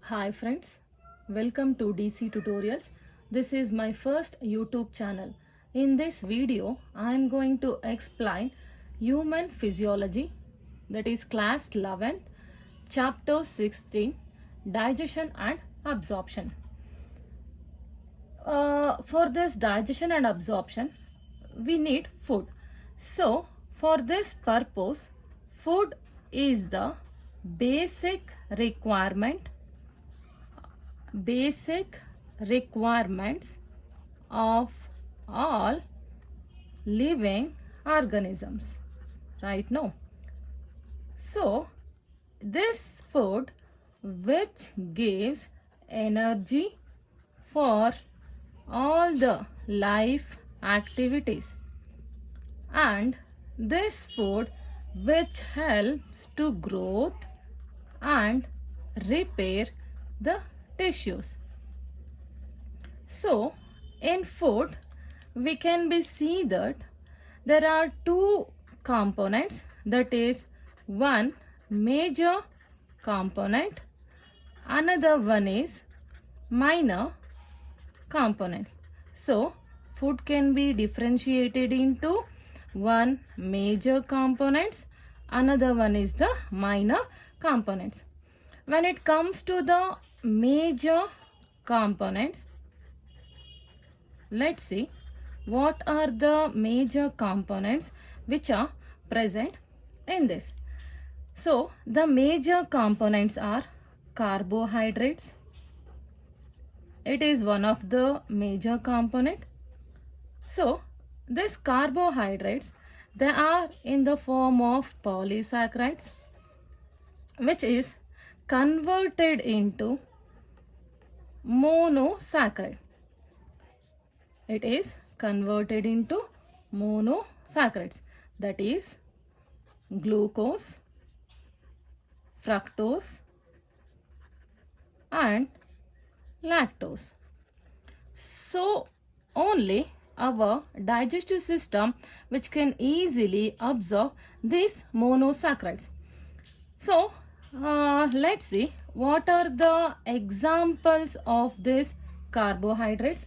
Hi friends, welcome to DC Tutorials. This is my first YouTube channel. In this video, I am going to explain human physiology, that is class 11th, chapter 16, digestion and absorption. For this digestion and absorption, we need food. So, for this purpose, food is the basic requirements of all living organisms, right? No. So, this food which gives energy for all the life activities, and this food which helps to growth and repair the tissues. So in food we can be see that there are two components, that is one major component, another one is minor components. So food can be differentiated into one major components, another one is the minor components. When it comes to the major components, let's see what are the major components which are present in this. So the major components are carbohydrates. It is one of the major component. So these carbohydrates, they are in the form of polysaccharides, which is converted into monosaccharide. It is converted into monosaccharides, that is glucose, fructose and lactose. So only our digestive system which can easily absorb these monosaccharides. So let's see what are the examples of these carbohydrates.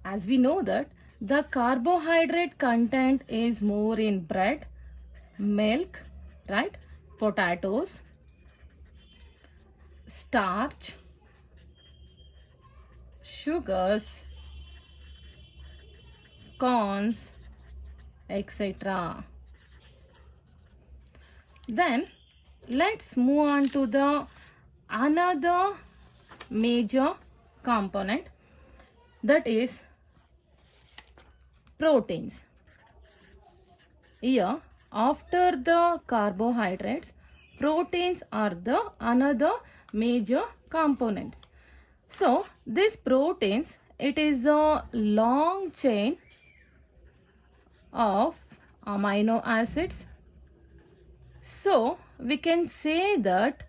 As we know that the carbohydrate content is more in bread, milk, right, potatoes, starch, sugars, corns, etc. Then let's move on to the another major component, that is proteins. Here after the carbohydrates, proteins are the another major components. So these proteins, it is a long chain of amino acids. So we can say that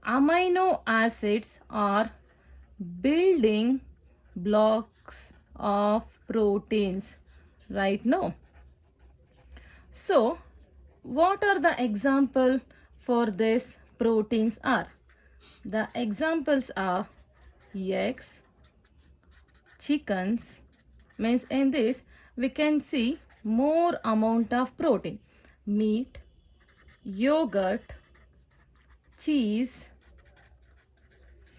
amino acids are building blocks of proteins, right? No. So what are the example for this proteins are? The examples are eggs, chickens, means in this we can see more amount of protein, meat, yogurt, cheese,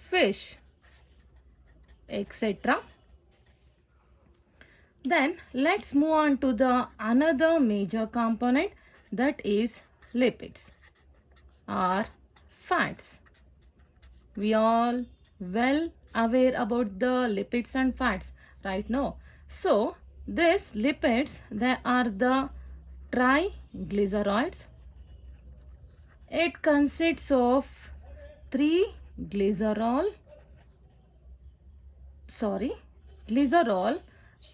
fish, etc. Then let's move on to the another major component, that is lipids or fats. We all well aware about the lipids and fats, right? No. So these lipids, they are the triglycerides. It consists of glycerol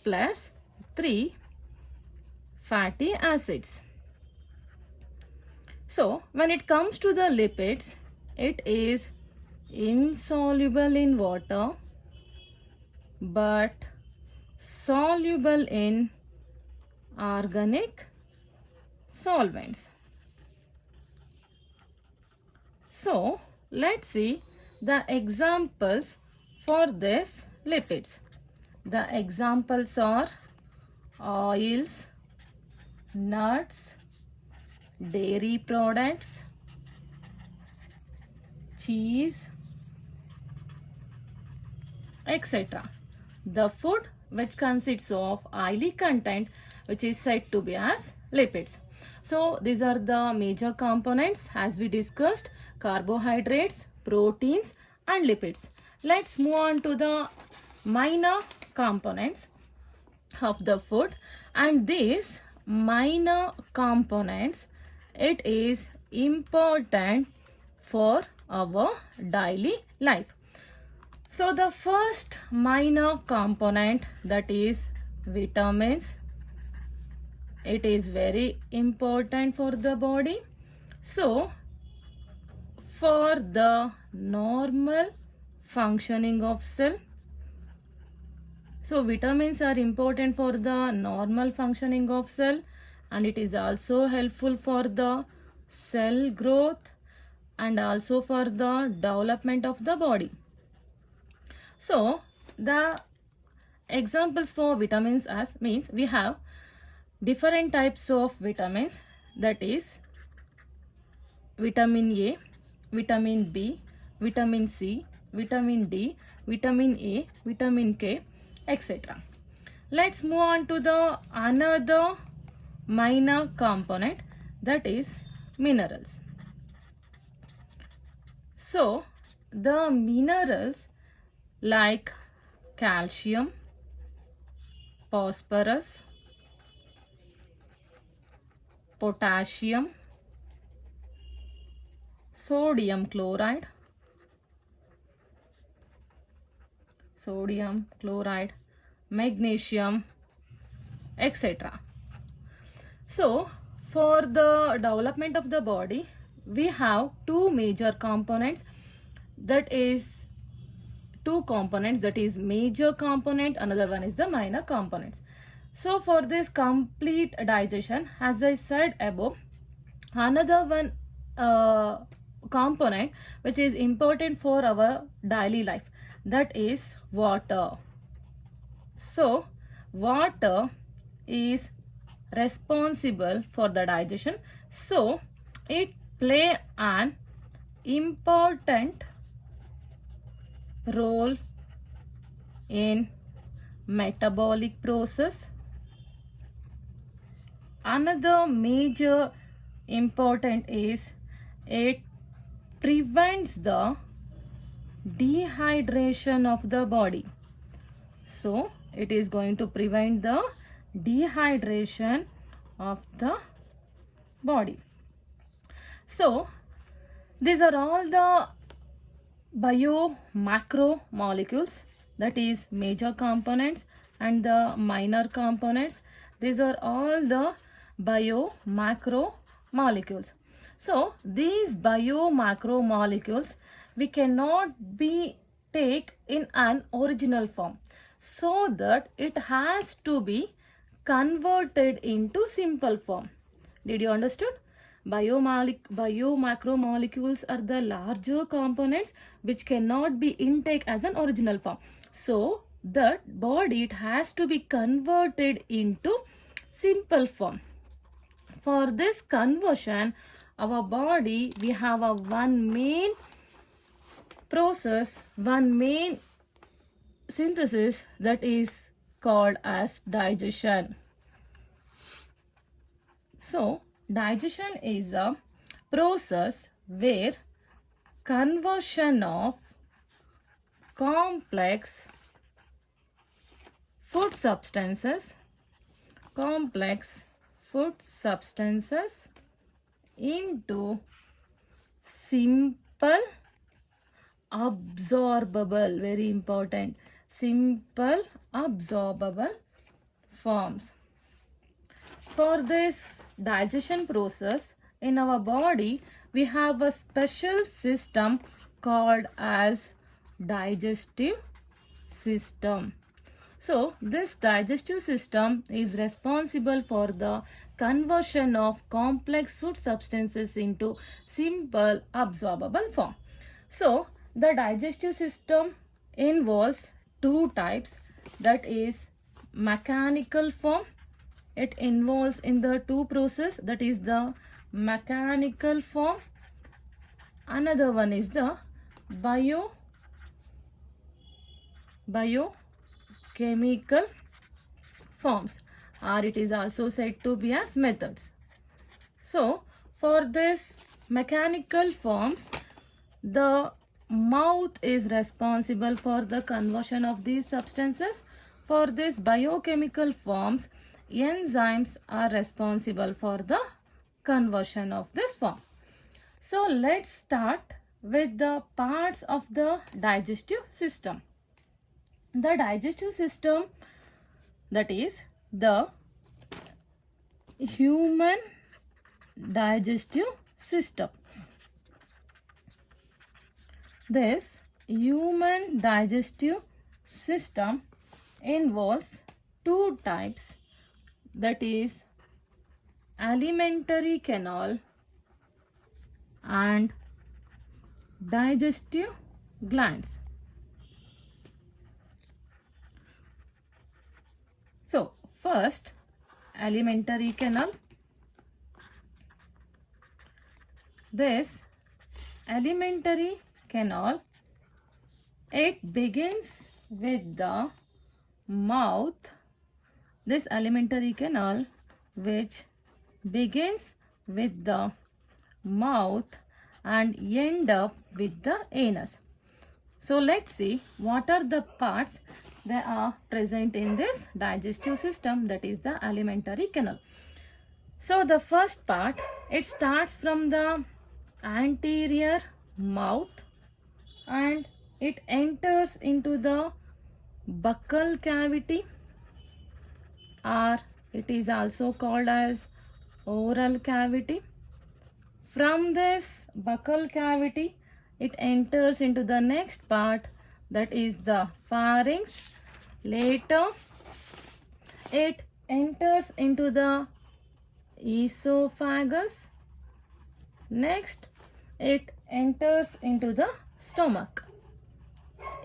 plus 3 fatty acids. So when it comes to the lipids, it is insoluble in water but soluble in organic solvents. So let's see the examples for this lipids. The examples are oils, nuts, dairy products, cheese, etc. The food which consists of oily content, which is said to be as lipids. So these are the major components as we discussed: carbohydrates, proteins and lipids. Let's move on to the minor components of the food, and these minor components, it is important for our daily life. So the first minor component, that is vitamins. It is very important for the body. So for the normal functioning of cell, so vitamins are important for the normal functioning of cell, and it is also helpful for the cell growth and also for the development of the body. So the examples for vitamins as means we have different types of vitamins, that is vitamin A, vitamin B, vitamin C, vitamin D, vitamin A, vitamin K, etc. Let's move on to the another minor component, that is minerals. So the minerals like calcium, phosphorus, potassium, sodium chloride, magnesium, etc. So for the development of the body, we have two major components, that is major component, another one is the minor components. So for this complete digestion, as I said above, another one component which is important for our daily life, that is water. So water is responsible for the digestion, so it play an important role in metabolic process. Another major important is it prevents the dehydration of the body. So it is going to prevent the dehydration of the body. So these are all the bio-macromolecules, that is major components, and the minor components. These are all the bio-macromolecules. So these bio-macromolecules we cannot be take in an original form, so that it has to be converted into simple form. Did you understand? Bio-macromolecules are the larger components which cannot be intake as an original form. So that body, it has to be converted into simple form. For this conversion, our body, we have a one main process, one main synthesis, that is called as digestion. So digestion is a process where conversion of complex food substances into simple absorbable, very important, simple absorbable forms. For this digestion process in our body, we have a special system called as digestive system. So this digestive system is responsible for the conversion of complex food substances into simple absorbable form. So The digestive system involves two types, that is mechanical form. It involves in the two process, that is the mechanical form. Another one is the biochemical forms, or it is also said to be as methods. So for this mechanical forms, the mouth is responsible for the conversion of these substances. For this biochemical forms, enzymes are responsible for the conversion of this form. So let's start with the parts of the digestive system. The digestive system, that is the human digestive system. This human digestive system involves two types, that is alimentary canal and digestive glands. So first, alimentary canal. This alimentary canal, it begins with the mouth. This alimentary canal, which begins with the mouth and end up with the anus. So let's see what are the parts that are present in this digestive system, that is the alimentary canal. So the first part, it starts from the anterior mouth and it enters into the buccal cavity, or it is also called as oral cavity. From this buccal cavity, it enters into the next part, that is the pharynx. Later, it enters into the esophagus. Next, it enters into the stomach.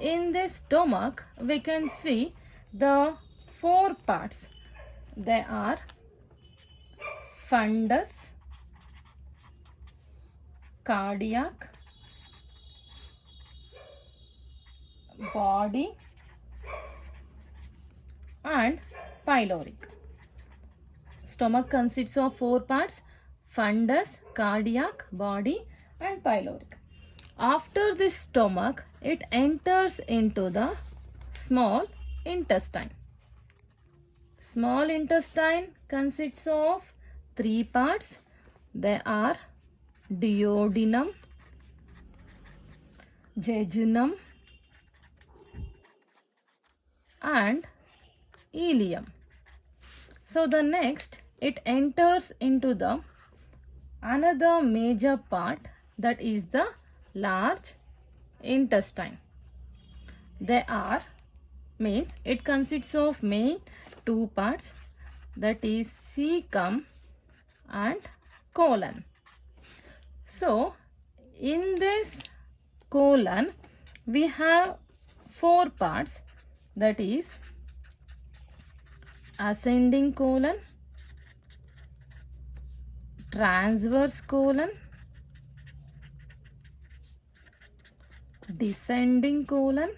In this stomach, we can see the four parts. They are fundus, cardiac, body and pyloric. Stomach consists of four parts: fundus, cardiac, body and pyloric. After this stomach, it enters into the small intestine. Small intestine consists of three parts. They are duodenum, jejunum and ileum. So the next, it enters into the another major part, that is the large intestine. They are, means it consists of main two parts, that is cecum and colon. So in this colon, we have four parts, that is ascending colon, transverse colon, descending colon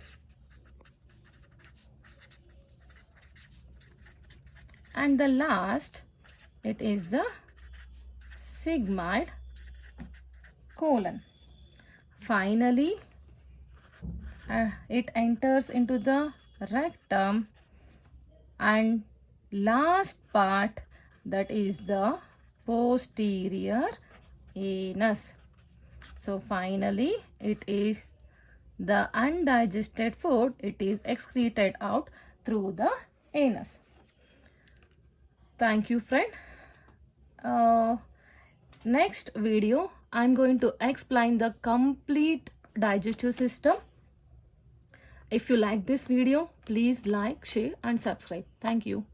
and the last, it is the sigmoid colon. Finally, it enters into the rectum and last part, that is the posterior anus. So finally, it is the undigested food, it is excreted out through the anus. Thank you, friend. Next video, I am going to explain the complete digestive system. If you like this video, please like, share and subscribe. Thank you.